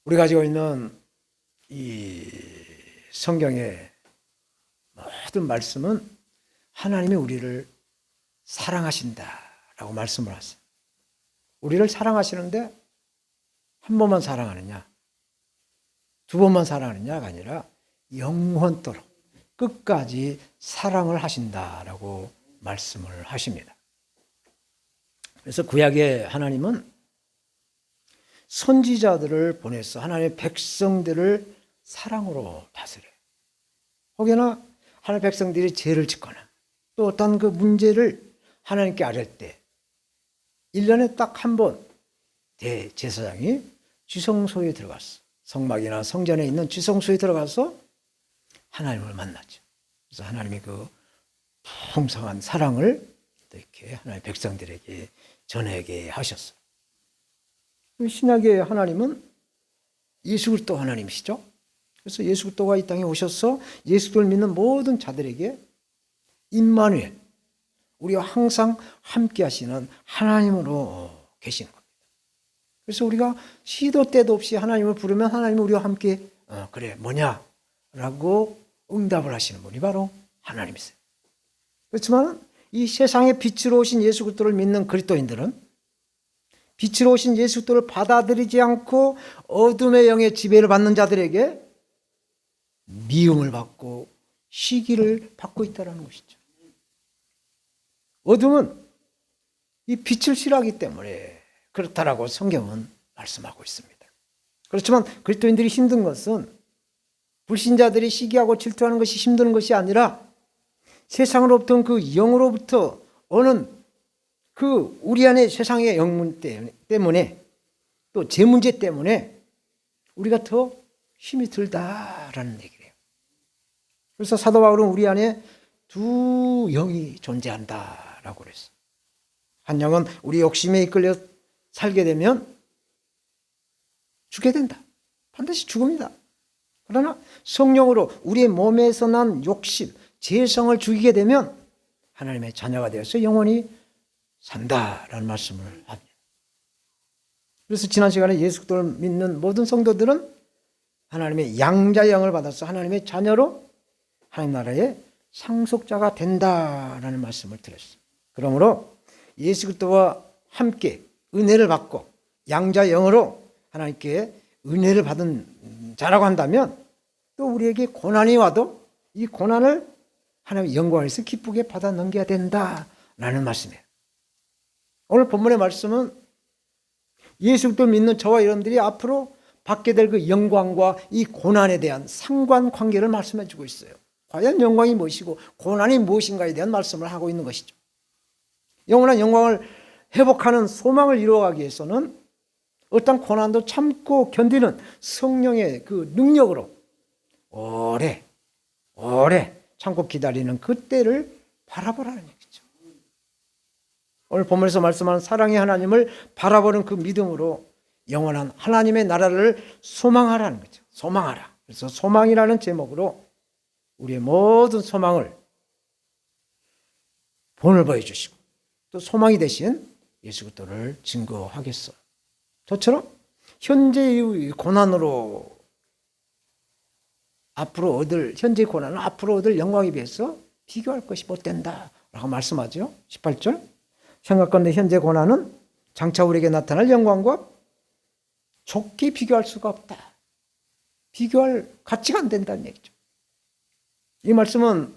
우리 가지고 있는 이 성경의 모든 말씀은 하나님이 우리를 사랑하신다라고 말씀을 하세요. 우리를 사랑하시는데 한 번만 사랑하느냐, 두 번만 사랑하느냐가 아니라 영원토록 끝까지 사랑을 하신다라고 말씀을 하십니다. 그래서 구약의 하나님은 선지자들을 보내서 하나님의 백성들을 사랑으로 다스려요. 혹여나 하나님의 백성들이 죄를 짓거나 또 어떤 그 문제를 하나님께 아뢰을 때 1년에 딱 한 번 대제사장이 지성소에 들어갔어. 성막이나 성전에 있는 지성소에 들어가서 하나님을 만났죠. 그래서 하나님이 그 풍성한 사랑을 이렇게 하나님의 백성들에게 전하게 하셨어요. 신약의 하나님은 예수 그리스도 하나님이시죠. 그래서 예수 그리스도가 이 땅에 오셔서 예수 그리스도를 믿는 모든 자들에게 임마누엘, 우리와 항상 함께 하시는 하나님으로 계시는 겁니다. 그래서 우리가 시도 때도 없이 하나님을 부르면 하나님은 우리와 함께 그래 뭐냐? 라고 응답을 하시는 분이 바로 하나님이세요. 그렇지만 이 세상에 빛으로 오신 예수 그리스도를 믿는 그리스도인들은 빛으로 오신 예수 그리스도를 받아들이지 않고 어둠의 영의 지배를 받는 자들에게 미움을 받고 시기를 받고 있다는 것이죠. 어둠은 이 빛을 싫어하기 때문에 그렇다라고 성경은 말씀하고 있습니다. 그렇지만 그리스도인들이 힘든 것은 불신자들이 시기하고 질투하는 것이 힘든 것이 아니라 세상으로부터 그 영으로부터 오는 그 우리 안에 세상의 영문 때문에 또 제 문제 때문에 우리가 더 힘이 들다라는 얘기예요. 그래서 사도 바울은 우리 안에 두 영이 존재한다라고 그랬어요. 한 영은 우리 욕심에 이끌려 살게 되면 죽게 된다. 반드시 죽습니다. 그러나 성령으로 우리의 몸에서 난 욕심, 죄성을 죽이게 되면 하나님의 자녀가 되어서 영원히 산다라는 말씀을 합니다. 그래서 지난 시간에 예수 그리스도를 믿는 모든 성도들은 하나님의 양자의 영을 받아서 하나님의 자녀로 하나님 나라의 상속자가 된다라는 말씀을 드렸어요. 그러므로 예수 그리스도와 함께 은혜를 받고 양자의 영으로 하나님께 은혜를 받은 자라고 한다면 또 우리에게 고난이 와도 이 고난을 하나님의 영광에서 기쁘게 받아 넘겨야 된다라는 말씀이에요. 오늘 본문의 말씀은 예수 그리스도를 믿는 저와 여러분들이 앞으로 받게 될 그 영광과 이 고난에 대한 상관관계를 말씀해 주고 있어요. 과연 영광이 무엇이고 고난이 무엇인가에 대한 말씀을 하고 있는 것이죠. 영원한 영광을 회복하는 소망을 이루어가기 위해서는 어떤 고난도 참고 견디는 성령의 그 능력으로 오래 참고 기다리는 그때를 바라보라는 얘기죠. 오늘 본문에서 말씀하는 사랑의 하나님을 바라보는 그 믿음으로 영원한 하나님의 나라를 소망하라는 거죠. 소망하라. 그래서 소망이라는 제목으로 우리의 모든 소망을 본을 보여주시고 또 소망이 되신 예수 그리스도를 증거하겠어요. 저처럼 현재의 고난으로 앞으로 얻을 현재의 고난은 앞으로 얻을 영광에 비해서 비교할 것이 못 된다라고 말씀하죠. 18절 생각건대 현재 고난은 장차 우리에게 나타날 영광과 좋게 비교할 수가 없다. 비교할 가치가 안 된다는 얘기죠. 이 말씀은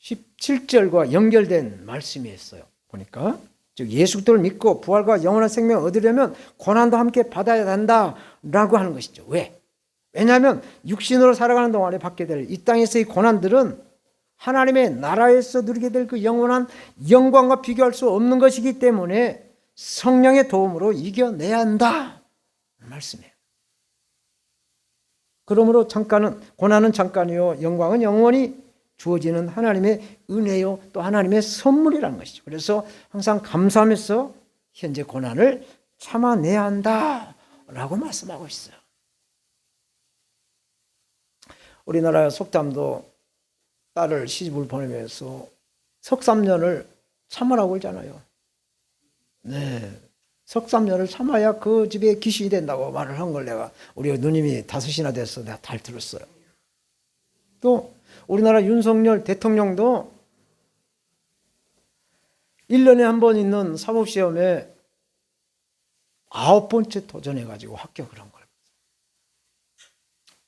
17절과 연결된 말씀이었어요. 보니까 즉 예수 그리스도를 믿고 부활과 영원한 생명을 얻으려면 고난도 함께 받아야 한다라고 하는 것이죠. 왜? 왜냐하면 육신으로 살아가는 동안에 받게 될 이 땅에서의 고난들은 하나님의 나라에서 누리게 될 그 영원한 영광과 비교할 수 없는 것이기 때문에 성령의 도움으로 이겨내야 한다 말씀이에요. 그러므로 고난은 잠깐이요 영광은 영원히 주어지는 하나님의 은혜요 또 하나님의 선물이라는 것이죠. 그래서 항상 감사하면서 현재 고난을 참아내야 한다라고 말씀하고 있어요. 우리나라 속담도 딸을 시집을 보내면서 석 3년을 참으라고 그러잖아요. 네. 석삼년을 참아야 그 집에 귀신이 된다고 말을 한 걸 내가 우리 누님이 5이나 돼서 내가 잘 들었어요. 또 우리나라 윤석열 대통령도 1년에 한 번 있는 사법시험에 9번째 도전해가지고 합격을 한 거예요.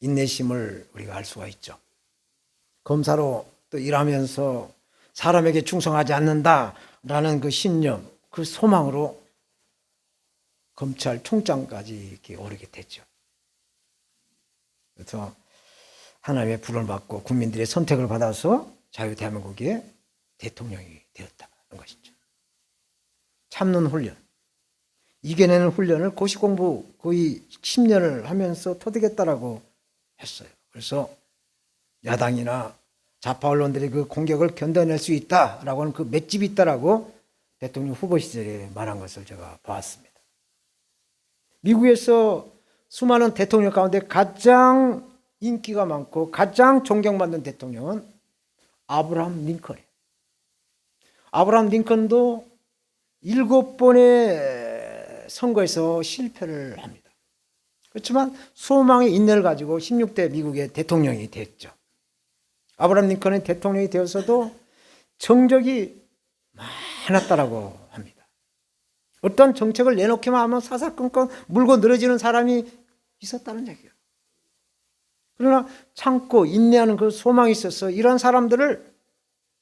인내심을 우리가 알 수가 있죠. 검사로 또 일하면서 사람에게 충성하지 않는다라는 그 신념, 그 소망으로 검찰총장까지 이렇게 오르게 됐죠. 그래서 하나님의 불을 받고 국민들의 선택을 받아서 자유대한민국의 대통령이 되었다는 것이죠. 참는 훈련, 이겨내는 훈련을 고시공부 거의 10년을 하면서 터득했다라고 했어요. 그래서 야당이나 좌파 언론들이 그 공격을 견뎌낼 수 있다라고 하는 그 맷집이 있다라고 대통령 후보 시절에 말한 것을 제가 보았습니다. 미국에서 수많은 대통령 가운데 가장 인기가 많고 가장 존경받는 대통령은 아브라함 링컨이에요. 아브라함 링컨도 7번의 선거에서 실패를 합니다. 그렇지만 소망의 인내를 가지고 16대 미국의 대통령이 됐죠. 아브라함 링컨은 대통령이 되어서도 정적이 많았다라고 합니다. 어떤 정책을 내놓기만 하면 사사건건 물고 늘어지는 사람이 있었다는 얘기예요. 그러나 참고 인내하는 그 소망이 있어서 이런 사람들을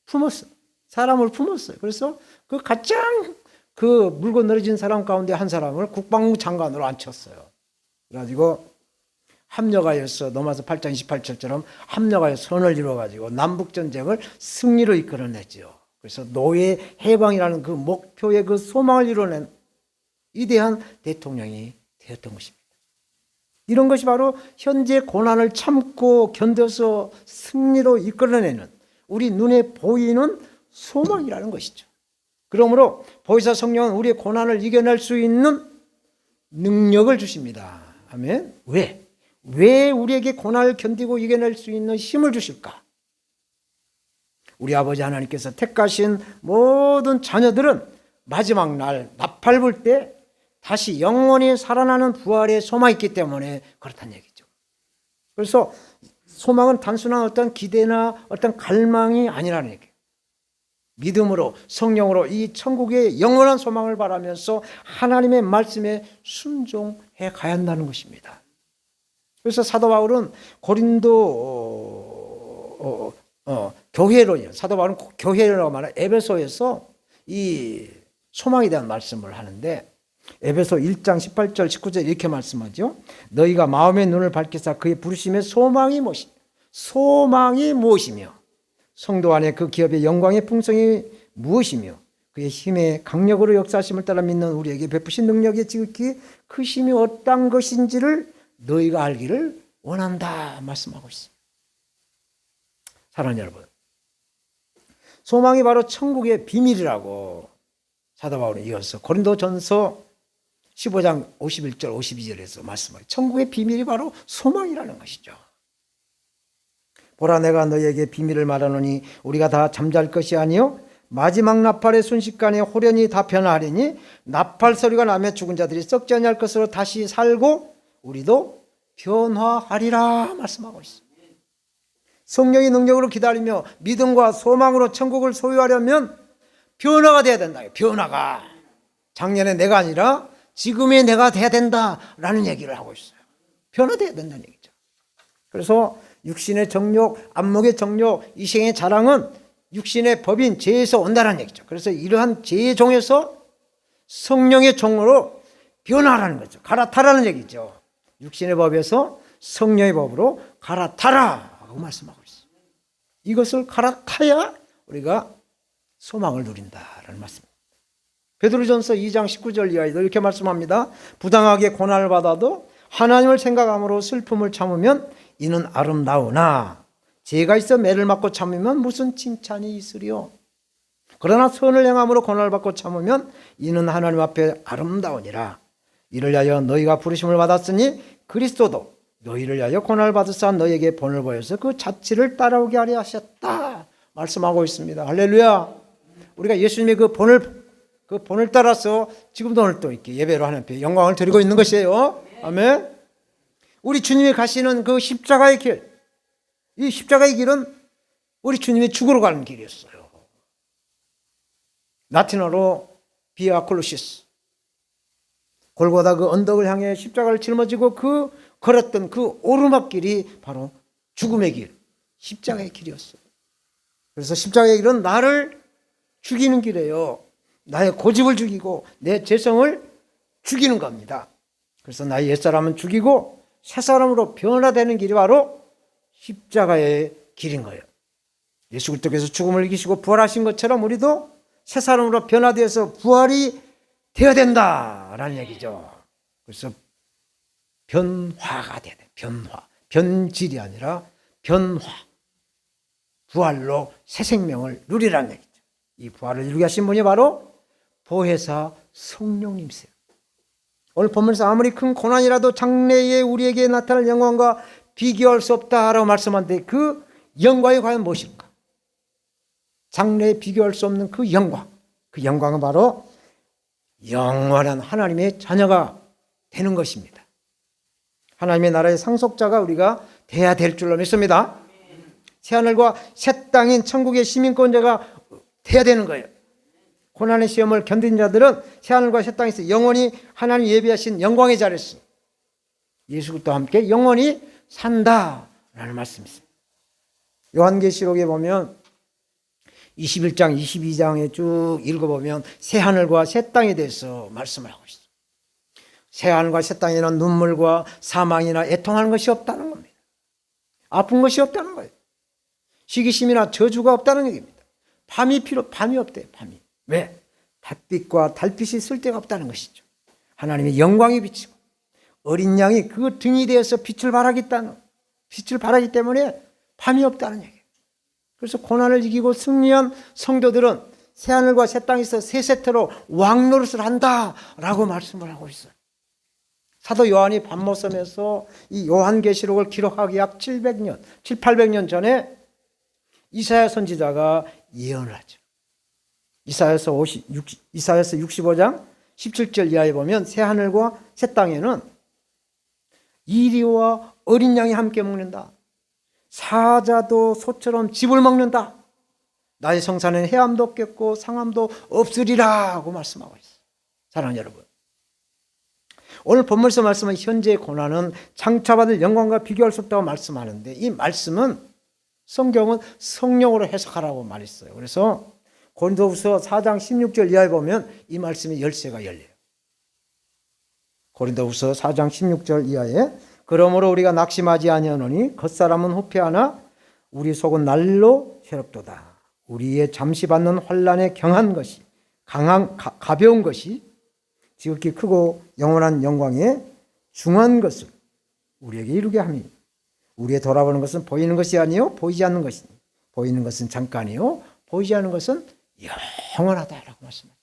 품었어요. 사람을 품었어요. 그래서 그 가장 그 물고 늘어진 사람 가운데 한 사람을 국방부 장관으로 앉혔어요. 그래가지고 합력하여서 로마서 8장 28절처럼 합력하여 선을 이루어가지고 남북전쟁을 승리로 이끌어냈죠. 그래서 노예 해방이라는 그 목표의 그 소망을 이뤄낸 위대한 대통령이 되었던 것입니다. 이런 것이 바로 현재 고난을 참고 견뎌서 승리로 이끌어내는 우리 눈에 보이는 소망이라는 것이죠. 그러므로 보혜사 성령은 우리의 고난을 이겨낼 수 있는 능력을 주십니다. 아멘. 왜 우리에게 고난을 견디고 이겨낼 수 있는 힘을 주실까? 우리 아버지 하나님께서 택하신 모든 자녀들은 마지막 날 나팔 불 때 다시 영원히 살아나는 부활의 소망이 있기 때문에 그렇다는 얘기죠. 그래서 소망은 단순한 어떤 기대나 어떤 갈망이 아니라는 얘기예요. 믿음으로 성령으로 이 천국의 영원한 소망을 바라면서 하나님의 말씀에 순종해 가야 한다는 것입니다. 그래서 사도 바울은 고린도 교회로요. 사도 바울은 교회라고 말하는 에베소에서 이 소망에 대한 말씀을 하는데 에베소 1장 18절 19절 이렇게 말씀하죠. 너희가 마음의 눈을 밝히사 그의 부르심의 소망이 무엇이며 성도 안에 그 기업의 영광의 풍성이 무엇이며 그의 힘의 강력으로 역사하심을 따라 믿는 우리에게 베푸신 능력의 지극히 크심이 어떤 것인지를 너희가 알기를 원한다 말씀하고 있습니다. 사랑하는 여러분, 소망이 바로 천국의 비밀이라고 사도 바울은 이어서 고린도전서 15장 51절 52절에서 말씀하죠. 천국의 비밀이 바로 소망이라는 것이죠. 보라 내가 너희에게 비밀을 말하노니 우리가 다 잠잘 것이 아니요 마지막 나팔의 순식간에 호련히 다 변화하리니 나팔 소리가 나며 죽은 자들이 썩지 아니할 것으로 다시 살고 우리도 변화하리라 말씀하고 있습니다. 성령의 능력으로 기다리며 믿음과 소망으로 천국을 소유하려면 변화가 돼야 된다. 변화가 작년에 내가 아니라 지금의 내가 돼야 된다라는 얘기를 하고 있어요. 변화돼야 된다는 얘기죠. 그래서 육신의 정욕, 안목의 정욕, 이생의 자랑은 육신의 법인 죄에서 온다는 얘기죠. 그래서 이러한 죄의 종에서 성령의 종으로 변화하라는 거죠. 갈아타라는 얘기죠. 육신의 법에서 성령의 법으로 갈아타라고 말씀하고 있어요. 이것을 갈아타야 우리가 소망을 누린다라는 말씀입니다. 베드로전서 2장 19절 이하에도 이렇게 말씀합니다. 부당하게 고난을 받아도 하나님을 생각함으로 슬픔을 참으면 이는 아름다우나 죄가 있어 매를 맞고 참으면 무슨 칭찬이 있으리요. 그러나 선을 행함으로 고난을 받고 참으면 이는 하나님 앞에 아름다우니라. 이를 위하여 너희가 부르심을 받았으니 그리스도도 너희를 위하여 고난을 받으사 너희에게 본을 보여서 그 자취를 따라오게 하려 하셨다 말씀하고 있습니다. 할렐루야. 우리가 예수님의 그 본을 그 본을 따라서 지금도 오늘 또 이렇게 예배로 하나님 앞에 영광을 드리고 있는 것이에요. 아멘. 우리 주님이 가시는 그 십자가의 길, 이 십자가의 길은 우리 주님이 죽으러 가는 길이었어요. 라틴어로 비아 크루시스, 골고다 그 언덕을 향해 십자가를 짊어지고 그 걸었던 그 오르막길이 바로 죽음의 길, 십자가의 길이었어요. 그래서 십자가의 길은 나를 죽이는 길이에요. 나의 고집을 죽이고 내 죄성을 죽이는 겁니다. 그래서 나의 옛사람은 죽이고 새사람으로 변화되는 길이 바로 십자가의 길인 거예요. 예수 그리스도께서 죽음을 이기시고 부활하신 것처럼 우리도 새사람으로 변화되어서 부활이 되어야 된다라는 얘기죠. 그래서 변화가 돼야 돼. 변화. 변질이 아니라 변화. 부활로 새 생명을 누리라는 얘기죠. 이 부활을 이루게 하신 분이 바로 보혜사 성령님이세요. 오늘 본문에서 아무리 큰 고난이라도 장래에 우리에게 나타날 영광과 비교할 수 없다라고 말씀하는데 그 영광이 과연 무엇일까? 장래에 비교할 수 없는 그 영광. 그 영광은 바로 영원한 하나님의 자녀가 되는 것입니다. 하나님의 나라의 상속자가 우리가 돼야 될 줄로 믿습니다. 새하늘과 새 땅인 천국의 시민권자가 돼야 되는 거예요. 고난의 시험을 견딘 자들은 새하늘과 새 땅에서 영원히 하나님 예비하신 영광의 자리에서 예수 그리스도와 함께 영원히 산다라는 말씀이 있습니다. 요한계시록에 보면 21장, 22장에 쭉 읽어보면 새하늘과 새 땅에 대해서 말씀을 하고 있어요. 새하늘과 새 땅에는 눈물과 사망이나 애통하는 것이 없다는 겁니다. 아픈 것이 없다는 거예요. 시기심이나 저주가 없다는 얘기입니다. 밤이 없대요. 밤이. 왜? 달빛과 달빛이 쓸 데가 없다는 것이죠. 하나님의 영광이 비치고 어린 양이 그 등이 되어서 빛을 발하기 때문에 밤이 없다는 얘기예요. 그래서 고난을 이기고 승리한 성도들은 새하늘과 새 땅에서 새 세태로 왕노릇을 한다라고 말씀을 하고 있어요. 사도 요한이 밤모섬에서 이 요한계시록을 기록하기 약 700년, 800년 전에 이사야 선지자가 예언을 하죠. 이사야서 65장 17절 이하에 보면 새하늘과 새 땅에는 이리와 어린 양이 함께 먹는다. 사자도 소처럼 집을 먹는다. 나의 성산에는 해암도 없겠고 상암도 없으리라 하고 말씀하고 있어요. 사랑하는 여러분, 오늘 본문에서 말씀한 현재의 고난은 장차받을 영광과 비교할 수 없다고 말씀하는데 이 말씀은 성경은 성령으로 해석하라고 말했어요. 그래서 고린도후서 4장 16절 이하에 보면 이 말씀의 열쇠가 열려요. 고린도후서 4장 16절 이하에 그러므로 우리가 낙심하지 아니하노니 겉사람은 후패하나 우리 속은 날로 새롭도다. 우리의 잠시 받는 환난에 경한 것이 가벼운 것이 지극히 크고 영원한 영광에 중한 것을 우리에게 이루게 함이 우리의 돌아보는 것은 보이는 것이 아니요 보이지 않는 것이니 보이는 것은 잠깐이요 보이지 않는 것은 영원하다라고 말씀하죠.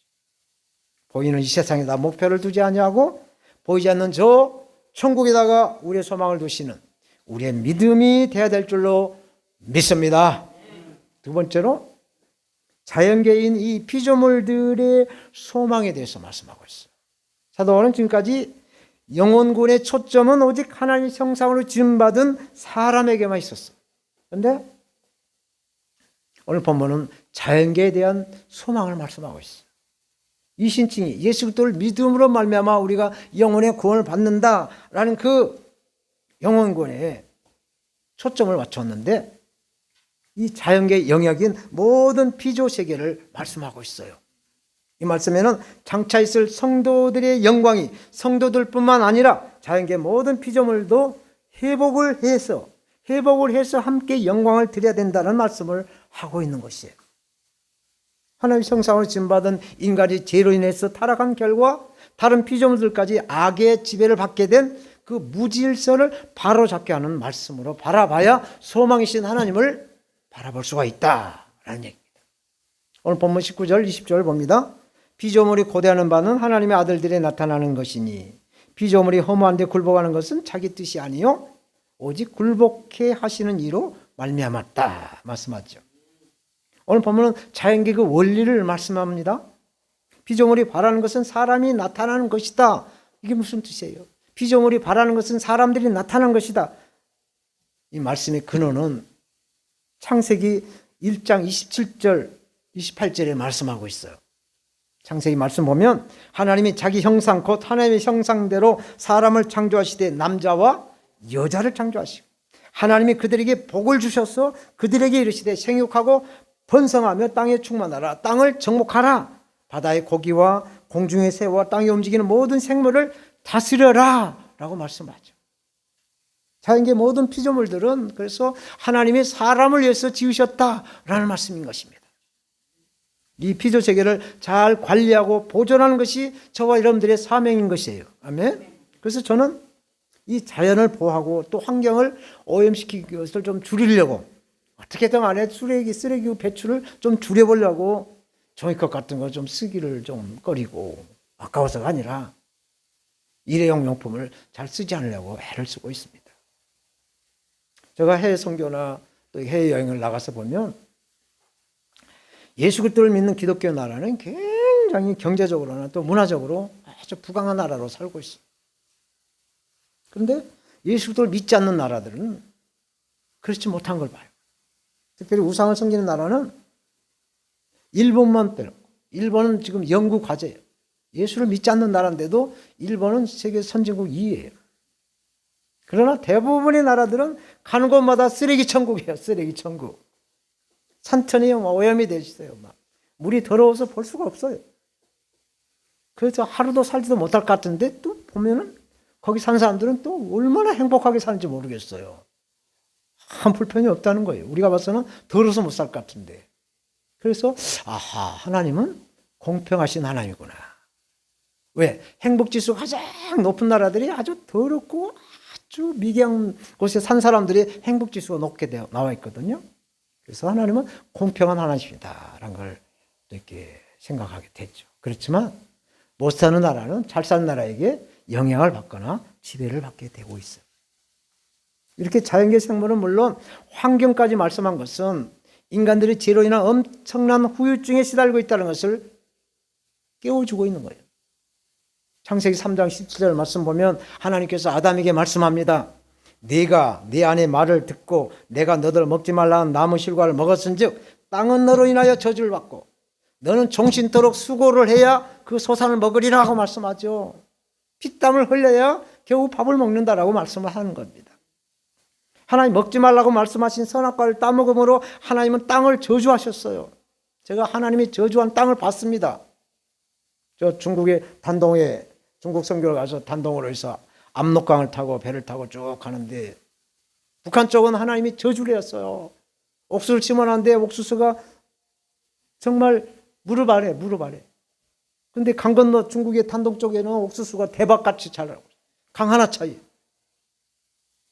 보이는 이 세상에다 목표를 두지 아니하고 보이지 않는 저 천국에다가 우리의 소망을 두시는 우리의 믿음이 되어야 될 줄로 믿습니다. 두 번째로 자연계인 이 피조물들의 소망에 대해서 말씀하고 있어요. 사도는 지금까지 영혼군의 초점은 오직 하나님의 형상으로 지음받은 사람에게만 있었어요. 그런데 오늘 본문은 자연계에 대한 소망을 말씀하고 있어요. 이 신칭이 예수 그리스도를 믿음으로 말미암아 우리가 영혼의 구원을 받는다라는 그 영혼군에 초점을 맞췄는데 이 자연계의 영역인 모든 피조 세계를 말씀하고 있어요. 이 말씀에는 장차 있을 성도들의 영광이 성도들뿐만 아니라 자연계 모든 피조물도 회복을 해서 함께 영광을 드려야 된다는 말씀을 하고 있는 것이에요. 하나님의 형상으로 지음받은 인간이 죄로 인해서 타락한 결과 다른 피조물들까지 악의 지배를 받게 된 그 무질서를 바로잡게 하는 말씀으로 바라봐야 소망이신 하나님을 바라볼 수가 있다라는 얘기입니다. 오늘 본문 19절 20절 봅니다. 피조물이 고대하는 바는 하나님의 아들들에 나타나는 것이니 피조물이 허무한 데 굴복하는 것은 자기 뜻이 아니요 오직 굴복해 하시는 이로 말미암았다 말씀하죠. 오늘 본문은 자연계 그 원리를 말씀합니다. 피조물이 바라는 것은 사람이 나타나는 것이다. 이게 무슨 뜻이에요? 피조물이 바라는 것은 사람들이 나타나는 것이다. 이 말씀의 근원은 창세기 1장 27절, 28절에 말씀하고 있어요. 창세기 말씀 보면 하나님이 자기 형상 곧 하나님의 형상대로 사람을 창조하시되 남자와 여자를 창조하시고 하나님이 그들에게 복을 주셔서 그들에게 이르시되 생육하고 번성하며 땅에 충만하라. 땅을 정복하라. 바다의 고기와 공중의 새와 땅에 움직이는 모든 생물을 다스려라 라고 말씀하죠. 자연계 모든 피조물들은 그래서 하나님이 사람을 위해서 지으셨다라는 말씀인 것입니다. 이 피조세계를 잘 관리하고 보존하는 것이 저와 여러분들의 사명인 것이에요. 아멘. 그래서 저는 이 자연을 보호하고 또 환경을 오염시키는 것을 좀 줄이려고 어떻게든 간에 쓰레기 배출을 좀 줄여보려고 종이컵 같은 거 좀 쓰기를 좀 꺼리고 아까워서가 아니라 일회용 용품을 잘 쓰지 않으려고 애를 쓰고 있습니다. 제가 해외 선교나 또 해외 여행을 나가서 보면 예수 그리스도를 믿는 기독교 나라는 굉장히 경제적으로나 또 문화적으로 아주 부강한 나라로 살고 있어요. 그런데 예수 그리스도를 믿지 않는 나라들은 그렇지 못한 걸 봐요. 특별히 우상을 섬기는 나라는 일본만 빼놓고, 일본은 지금 영구 과제예요. 예수를 믿지 않는 나라인데도 일본은 세계 선진국 2위예요. 그러나 대부분의 나라들은 가는 곳마다 쓰레기 천국이에요. 쓰레기 천국. 산천이 오염이 되시어요. 막 물이 더러워서 볼 수가 없어요. 그래서 하루도 살지도 못할 것 같은데 또 보면은 거기 사는 사람들은 또 얼마나 행복하게 사는지 모르겠어요. 한 불편이 없다는 거예요. 우리가 봐서는 더러워서 못 살 것 같은데. 그래서 아하, 하나님은 공평하신 하나님이구나. 왜? 행복지수가 가장 높은 나라들이 아주 더럽고 아주 미개한 곳에 산 사람들이 행복지수가 높게 나와 있거든요. 그래서 하나님은 공평한 하나님이다라는 걸 이렇게 생각하게 됐죠. 그렇지만 못 사는 나라는 잘 사는 나라에게 영향을 받거나 지배를 받게 되고 있어요. 이렇게 자연계 생물은 물론 환경까지 말씀한 것은 인간들이 죄로 인한 엄청난 후유증에 시달리고 있다는 것을 깨워주고 있는 거예요. 창세기 3장 17절 말씀 보면 하나님께서 아담에게 말씀합니다. 네가 네 아내 말을 듣고 내가 너들 먹지 말라는 나무 실과를 먹었은즉 땅은 너로 인하여 저주를 받고 너는 종신토록 수고를 해야 그 소산을 먹으리라 하고 말씀하죠. 피땀을 흘려야 겨우 밥을 먹는다라고 말씀을 하는 겁니다. 하나님 먹지 말라고 말씀하신 선악과를 따먹음으로 하나님은 땅을 저주하셨어요. 제가 하나님이 저주한 땅을 봤습니다. 저 중국의 단동에 중국 선교를 가서 단동으로 해서 압록강을 타고 배를 타고 쭉 가는데 북한 쪽은 하나님이 저주를 했어요. 옥수수를 심어놨는데 옥수수가 정말 무릎 아래. 그런데 강 건너 중국의 단동 쪽에는 옥수수가 대박같이 자라고 강 하나 차이.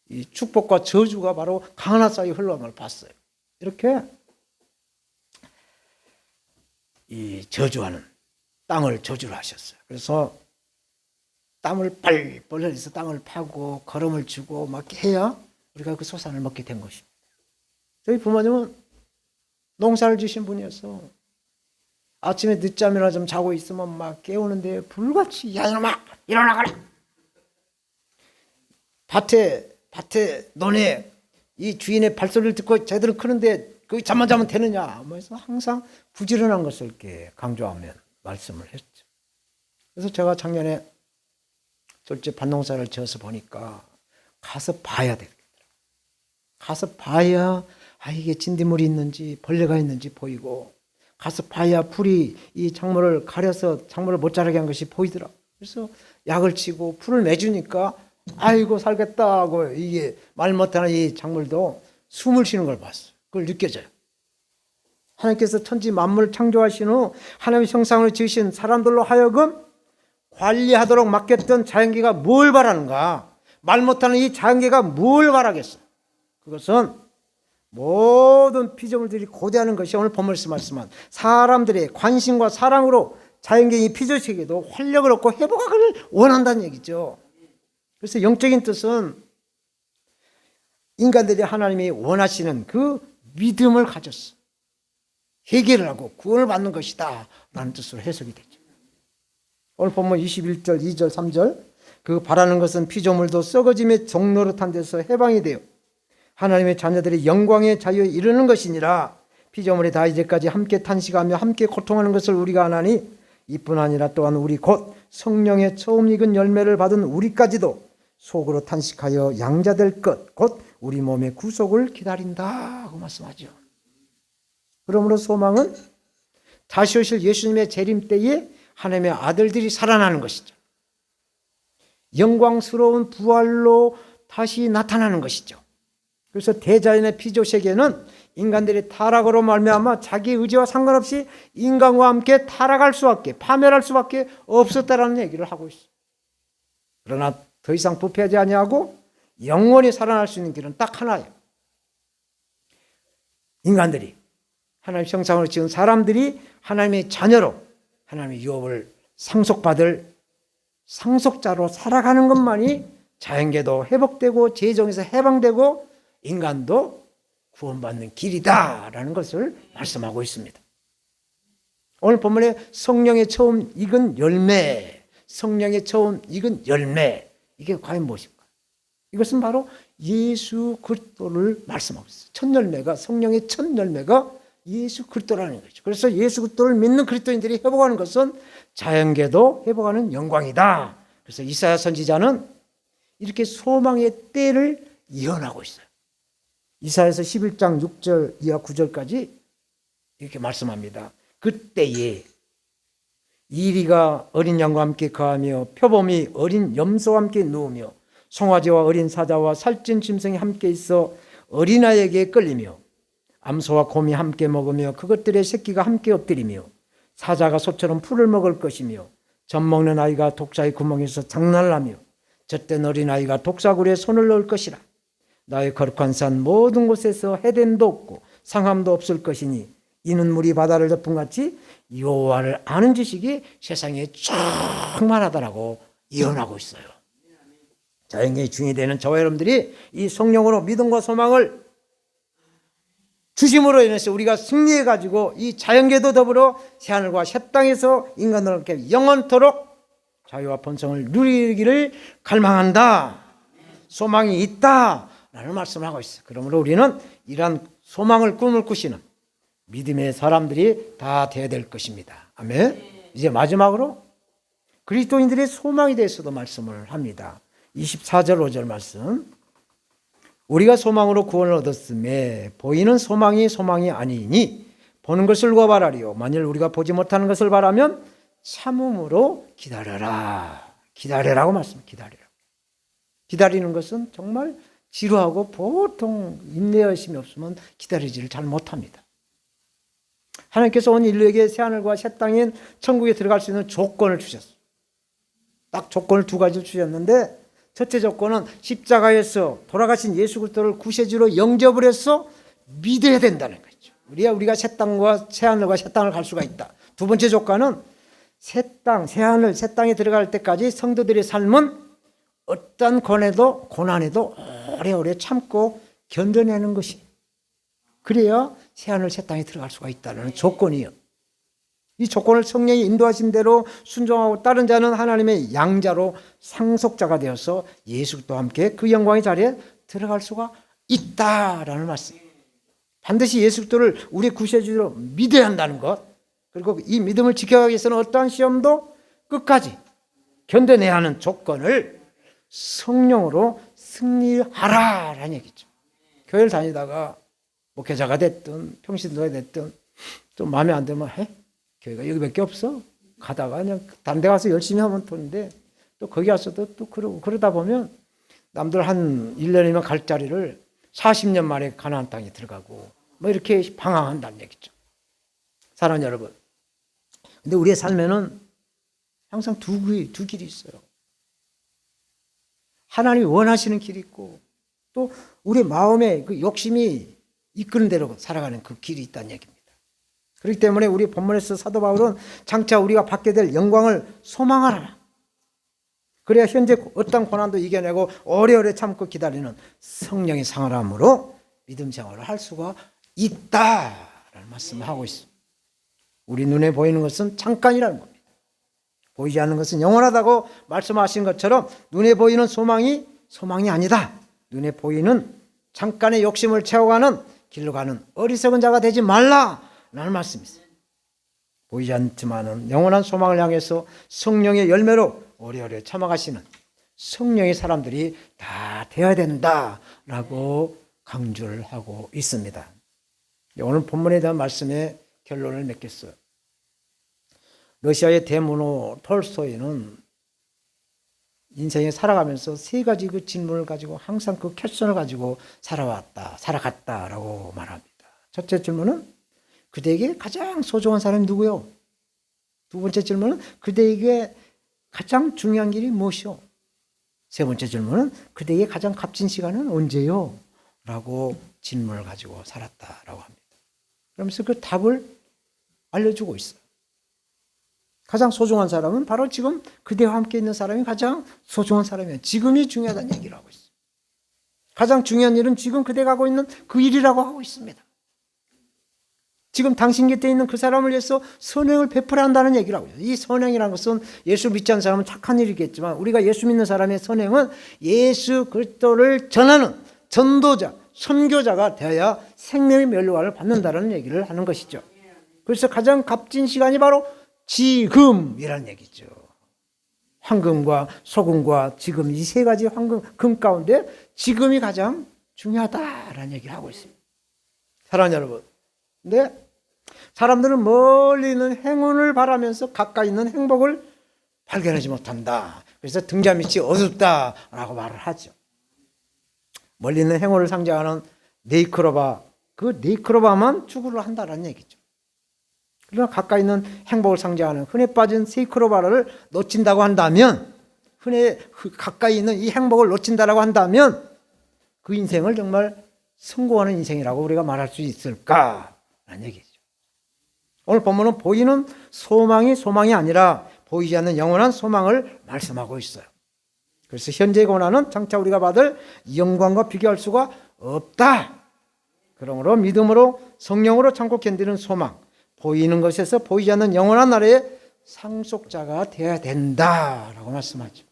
이 축복과 저주가 바로 강 하나 사이 흘러간 걸 봤어요. 이렇게 이 저주하는 땅을 저주를 하셨어요. 그래서 땀을 빨빨 흘려서 땅을 파고 거름을 주고 막 해야 우리가 그 소산을 먹게 된 것입니다. 저희 부모님은 농사를 지신 분이어서 아침에 늦잠이나 좀 자고 있으면 막 깨우는데 불같이 야 이놈아 일어나거라. 밭에 논에 이 주인의 발소리를 듣고 쟤들은 크는데 거기 잠만 자면 되느냐. 그래서 항상 부지런한 것을 이렇게 강조하면 말씀을 했죠. 그래서 제가 작년에 솔직히 밭농사를 지어서 보니까 가서 봐야 되겠더라고요. 가서 봐야 이게 진딧물이 있는지 벌레가 있는지 보이고 가서 봐야 풀이 이 작물을 가려서 작물을 못 자라게 한 것이 보이더라고요. 그래서 약을 치고 풀을 매주니까 아이고 살겠다 하고 이게 말 못하는 이 작물도 숨을 쉬는 걸 봤어요. 그걸 느껴져요. 하나님께서 천지 만물을 창조하신 후 하나님의 형상으로 지으신 사람들로 하여금 관리하도록 맡겼던 자연계가 뭘 바라는가? 말 못하는 이 자연계가 뭘 바라겠어? 그것은 모든 피조물들이 고대하는 것이 오늘 본문에서 말씀한 사람들의 관심과 사랑으로 자연계 이 피조세계도 활력을 얻고 회복하기를 원한다는 얘기죠. 그래서 영적인 뜻은 인간들이 하나님이 원하시는 그 믿음을 가졌어. 회개를 하고 구원을 받는 것이다 라는 뜻으로 해석이 되죠. 오늘 본문 21절, 2절, 3절. 그 바라는 것은 피조물도 썩어짐의 종노릇한 데서 해방이 되어 하나님의 자녀들이 영광의 자유에 이르는 것이니라. 피조물이 다 이제까지 함께 탄식하며 함께 고통하는 것을 우리가 아나니 이뿐 아니라 또한 우리 곧 성령의 처음 익은 열매를 받은 우리까지도 속으로 탄식하여 양자될 것 곧 우리 몸의 구속을 기다린다 하고 말씀하죠. 그러므로 소망은 다시 오실 예수님의 재림 때에 하나님의 아들들이 살아나는 것이죠. 영광스러운 부활로 다시 나타나는 것이죠. 그래서 대자연의 피조 세계는 인간들이 타락으로 말미암아 자기 의지와 상관없이 인간과 함께 타락할 수밖에, 파멸할 수밖에 없었다라는 얘기를 하고 있어요. 그러나 더 이상 부패하지 아니하고 영원히 살아날 수 있는 길은 딱 하나예요. 인간들이, 하나님의 형상으로 지은 사람들이 하나님의 자녀로 하나님의 유업을 상속받을 상속자로 살아가는 것만이 자연계도 회복되고 재정에서 해방되고 인간도 구원받는 길이다라는 것을 말씀하고 있습니다. 오늘 본문에 성령의 처음 익은 열매, 성령의 처음 익은 열매, 이게 과연 무엇일까? 이것은 바로 예수 그리스도를 말씀하고 있어요. 첫 열매가, 성령의 첫 열매가 예수 그리스도라는 거죠. 그래서 예수 그리스도를 믿는 그리스도인들이 회복하는 것은 자연계도 회복하는 영광이다. 그래서 이사야 선지자는 이렇게 소망의 때를 예언하고 있어요. 이사야서 11장 6절 이하 9절까지 이렇게 말씀합니다. 그때에 이리가 어린 양과 함께 거하며 표범이 어린 염소와 함께 누우며 송아지와 어린 사자와 살찐 짐승이 함께 있어 어린아이에게 끌리며 암소와 곰이 함께 먹으며 그것들의 새끼가 함께 엎드리며 사자가 소처럼 풀을 먹을 것이며 젖 먹는 아이가 독사의 구멍에서 장난을 하며 젖된 어린아이가 독사굴에 손을 넣을 것이라. 나의 거룩한 산 모든 곳에서 해됨도 없고 상함도 없을 것이니 이는 물이 바다를 덮은 같이 여호와를 아는 지식이 세상에 충만하다라고 예언하고 있어요. 자연계의 중이 되는 저와 여러분들이 이 성령으로 믿음과 소망을 주심으로 인해서 우리가 승리해가지고 이 자연계도 더불어 새하늘과 새 땅에서 인간들에게 영원토록 자유와 번성을 누리기를 갈망한다. 소망이 있다. 라는 말씀을 하고 있어요. 그러므로 우리는 이러한 소망을 꿈을 꾸시는 믿음의 사람들이 다 되어야 될 것입니다. 아멘. 이제 마지막으로 그리스도인들의 소망에 대해서도 말씀을 합니다. 24절 5절 말씀. 우리가 소망으로 구원을 얻었음에 보이는 소망이 소망이 아니니 보는 것을 누가 바라리요. 만일 우리가 보지 못하는 것을 바라면 참음으로 기다려라. 기다려라고 말씀합니다. 기다려라. 기다리는 것은 정말 지루하고 보통 인내심이 없으면 기다리지를 잘 못합니다. 하나님께서 온 인류에게 새하늘과 새 땅인 천국에 들어갈 수 있는 조건을 주셨어요. 딱 조건을 두 가지를 주셨는데 첫째 조건은 십자가에서 돌아가신 예수 그리스도를 구세주로 영접을 해서 믿어야 된다는 거죠. 우리가 새 땅과 새하늘과 새 땅을 갈 수가 있다. 두 번째 조건은 새 땅, 새하늘, 새 땅에 들어갈 때까지 성도들의 삶은 어떤 고난에도 오래오래 참고 견뎌내는 것이 그래야 새하늘 새 땅에 들어갈 수가 있다는 조건이에요. 이 조건을 성령이 인도하신 대로 순종하고 따른 자는 하나님의 양자로 상속자가 되어서 예수 그리스도와 함께 그 영광의 자리에 들어갈 수가 있다라는 말씀. 반드시 예수 그리스도를 우리 구세주로 믿어야 한다는 것. 그리고 이 믿음을 지켜가기 위해서는 어떠한 시험도 끝까지 견뎌내야 하는 조건을 성령으로 승리하라라는 얘기죠. 교회를 다니다가 목회자가 됐든 평신도가 됐든 좀 마음에 안 들면 교회가 여기밖에 없어. 가다가 그냥 다른 데 가서 열심히 하면 되는데 또 거기 가서도 또 그러다 보면 남들 한 1년이면 갈 자리를 40년 만에 가나안 땅에 들어가고 뭐 이렇게 방황한다는 얘기죠. 사랑하는 여러분. 근데 우리의 삶에는 항상 두 길이 있어요. 하나님이 원하시는 길이 있고 또 우리 마음의 그 욕심이 이끄는 대로 살아가는 그 길이 있다는 얘기입니다. 그렇기 때문에 우리 본문에서 사도 바울은 장차 우리가 받게 될 영광을 소망하라. 그래야 현재 어떤 고난도 이겨내고 오래오래 참고 기다리는 성령의 상하람으로 믿음 생활을 할 수가 있다라는 말씀을 하고 있습니다. 우리 눈에 보이는 것은 잠깐이라는 겁니다. 보이지 않는 것은 영원하다고 말씀하신 것처럼 눈에 보이는 소망이 아니다. 눈에 보이는 잠깐의 욕심을 채워가는 길로 가는 어리석은 자가 되지 말라라는 말씀이 있어요. 보이지 않지만은 영원한 소망을 향해서 성령의 열매로 오래오래 참아가시는 성령의 사람들이 다 되어야 된다라고 강조를 하고 있습니다. 오늘 본문에 대한 말씀의 결론을 맺겠어요. 러시아의 대문호 톨스토이는 인생에 살아가면서 세 가지 그 질문을 가지고 항상 그 퀘스천을 가지고 살아갔다라고 말합니다. 첫째 질문은 그대에게 가장 소중한 사람이 누구요? 두 번째 질문은 그대에게 가장 중요한 길이 무엇이요? 세 번째 질문은 그대에게 가장 값진 시간은 언제요? 라고 질문을 가지고 살았다라고 합니다. 그러면서 그 답을 알려주고 있어요. 가장 소중한 사람은 바로 지금 그대와 함께 있는 사람이 가장 소중한 사람이에요. 지금이 중요하다는 얘기를 하고 있어요. 가장 중요한 일은 지금 그대가 하고 있는 그 일이라고 하고 있습니다. 지금 당신 곁에 있는 그 사람을 위해서 선행을 베풀어야 한다는 얘기를 하고 있어요. 이 선행이라는 것은 예수 믿지 않는 사람은 착한 일이겠지만 우리가 예수 믿는 사람의 선행은 예수 그리스도를 전하는 전도자, 선교자가 되어야 생명의 면류관을 받는다는 얘기를 하는 것이죠. 그래서 가장 값진 시간이 바로 지금이라는 얘기죠. 황금과 소금과 지금 이 세 가지 금 가운데 지금이 가장 중요하다라는 얘기를 하고 있습니다. 사랑하는 여러분, 근데 사람들은 멀리 있는 행운을 바라면서 가까이 있는 행복을 발견하지 못한다. 그래서 등잔 밑이 어둡다라고 말을 하죠. 멀리 있는 행운을 상징하는 네이크로바, 그 네이크로바만 추구를 한다는 얘기죠. 그러나 가까이 있는 행복을 상징하는 흔해 빠진 세이크로바를 놓친다고 한다면, 가까이 있는 이 행복을 놓친다라고 한다면 그 인생을 정말 성공하는 인생이라고 우리가 말할 수 있을까라는 얘기죠. 오늘 본문은 보이는 소망이 아니라 보이지 않는 영원한 소망을 말씀하고 있어요. 그래서 현재의 고난은 장차 우리가 받을 영광과 비교할 수가 없다. 그러므로 믿음으로 성령으로 참고 견디는 소망, 보이는 것에서 보이지 않는 영원한 나라의 상속자가 되어야 된다라고 말씀하죠.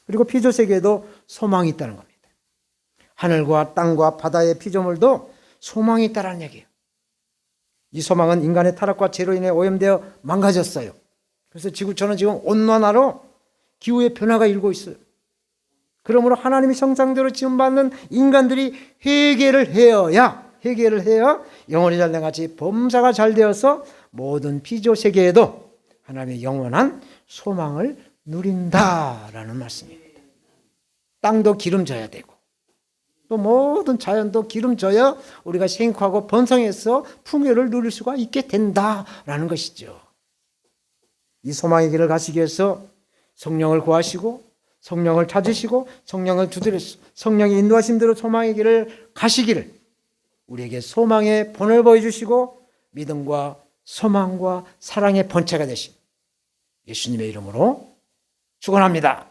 그리고 피조 세계에도 소망이 있다는 겁니다. 하늘과 땅과 바다의 피조물도 소망이 있다는 얘기예요. 이 소망은 인간의 타락과 죄로 인해 오염되어 망가졌어요. 그래서 지구촌은 지금 온난화로 기후의 변화가 일고 있어요. 그러므로 하나님의 형상대로 지음받는 인간들이 회개를 해야 영원히 잘된 같이 범사가 잘 되어서 모든 피조 세계에도 하나님의 영원한 소망을 누린다라는 말씀입니다. 땅도 기름져야 되고 또 모든 자연도 기름져야 우리가 생육하고 번성해서 풍요를 누릴 수가 있게 된다라는 것이죠. 이 소망의 길을 가시기 위해서 성령을 구하시고 성령을 찾으시고 성령을 두드리시고 성령의 인도하신 대로 소망의 길을 가시기를 우리에게 소망의 본을 보여주시고 믿음과 소망과 사랑의 본체가 되신 예수님의 이름으로 축원합니다.